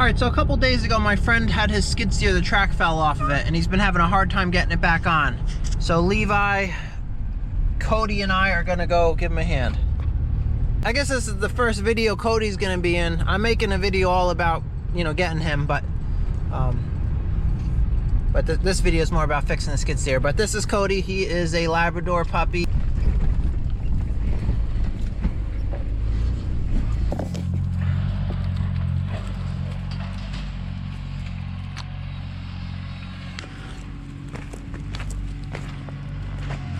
Alright, so a couple days ago my friend had his skid steer, the track fell off of it, and he's been having a hard time getting it back on. So Levi, Cody, and I are gonna go give him a hand. I guess this is the first video Cody's gonna be in. I'm making a video all about, you know, getting him, but this video is more about fixing the skid steer. But this is Cody. He is a Labrador puppy.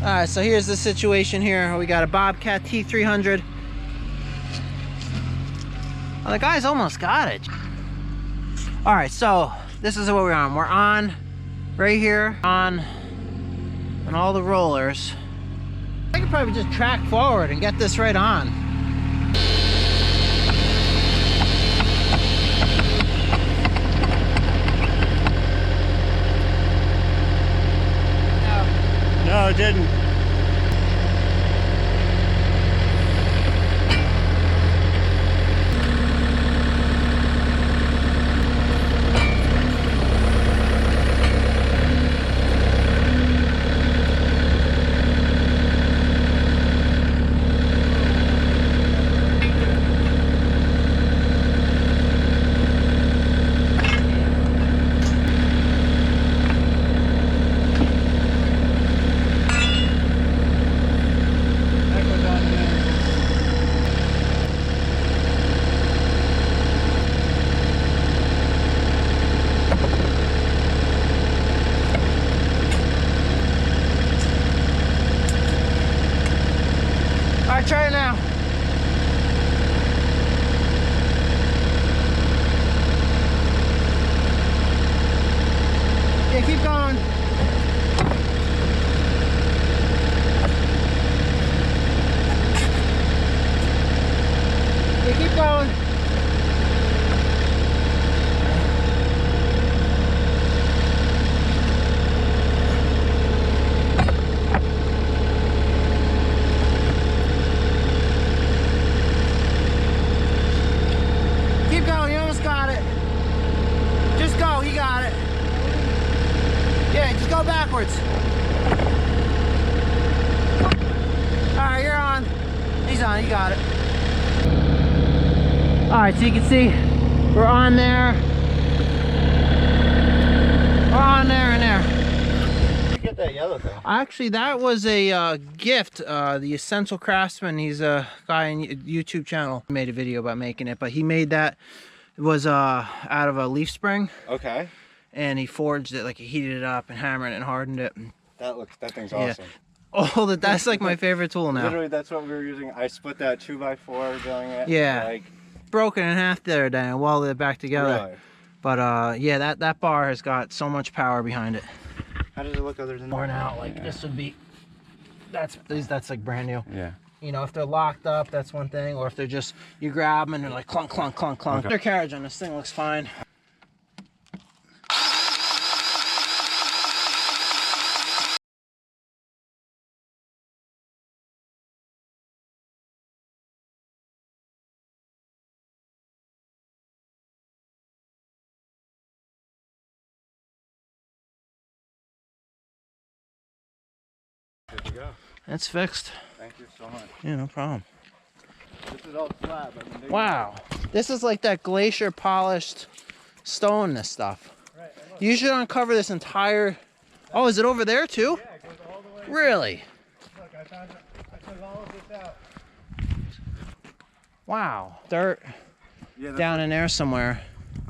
Alright, so here's the situation here. We got a Bobcat T300. Oh, the guy's almost got it. Alright, so this is what we're on. We're on right here on all the rollers. I could probably just track forward and get this right on. No, it didn't. Alright, try it now. Yeah, keep going. Yeah, keep going. Keep going, you almost got it. Just go, you got it. Yeah, just go backwards. Alright, you're on. He's on, you got it. Alright, so you can see we're on there. We're on there and there. You get that yellow thing. Actually, that was a gift. The Essential Craftsman, he's a guy on YouTube channel. He made a video about making it, but he made that. It was out of a leaf spring. Okay. And he forged it, like he heated it up and hammered it and hardened it. That thing's awesome. Oh, that's like my favorite tool now. Literally, that's what we were using. I split that 2x4 doing it. Yeah. Like, Broken in half the other day and welded it back together. really? But yeah, that bar has got so much power behind it. How does it look other than Worn that? out, like this would be, that's like brand new. Yeah. You know, if they're locked up, that's one thing, or if they're just, you grab them and they're like clunk, clunk, clunk, clunk. Okay. Undercarriage on this thing looks fine. Good to go. It's fixed. Thank you so much. Yeah, no problem. This is all slab. I've been digging Wow. This is like that glacier polished stone, this stuff. Right, You should uncover this entire... Oh, is it over there too? yeah, it goes all the way. Really? Look, I took all of this out. Wow. Dirt Yeah, down in there somewhere.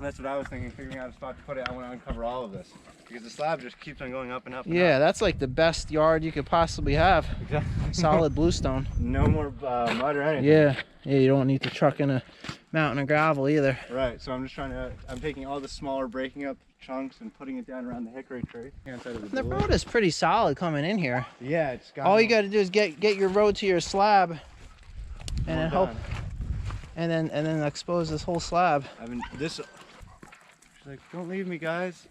that's what I was thinking, figuring out a spot to put it. I want to uncover all of this. Because the slab just keeps on going up and up and Yeah, up. that's like the best yard you could possibly have. Exactly. Solid bluestone. No more mud or anything. Yeah. Yeah, you don't need to truck in a mountain of gravel either. Right, so I'm just trying to, I'm taking all the smaller breaking up chunks and putting it down around the hickory tree. Inside of The door. road is pretty solid coming in here. Yeah, it's got. All you got to do is get your road to your slab, and then Well hope, done. and then expose this whole slab. I've been this. She's like, don't leave me, guys.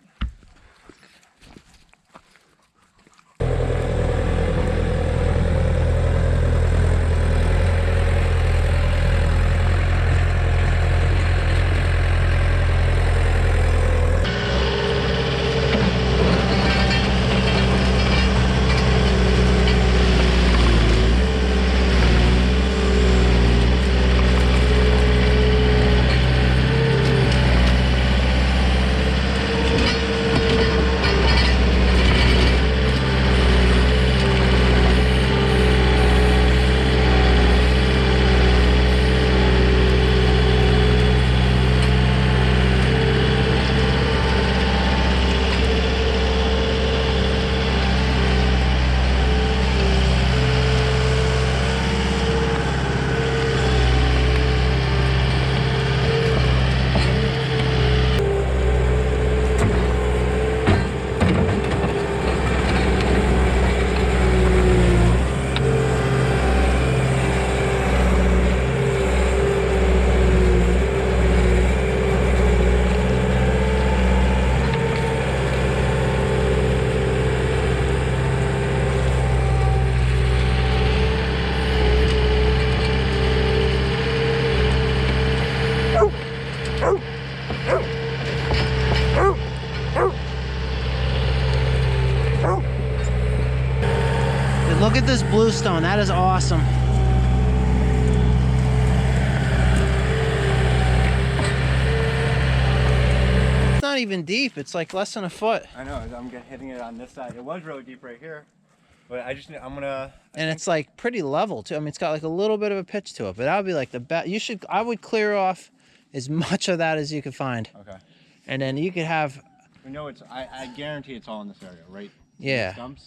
Dude, look at this bluestone. That is awesome. It's not even deep. It's like less than a foot. I know. I'm hitting it on this side. It was really deep right here, but I'm gonna. And it's like pretty level too. I mean, it's got like a little bit of a pitch to it, but that would be like the best. I would clear off as much of that as you could find. Okay. And then you could have. We know I guarantee it's all in this area, right? Yeah. Stumps.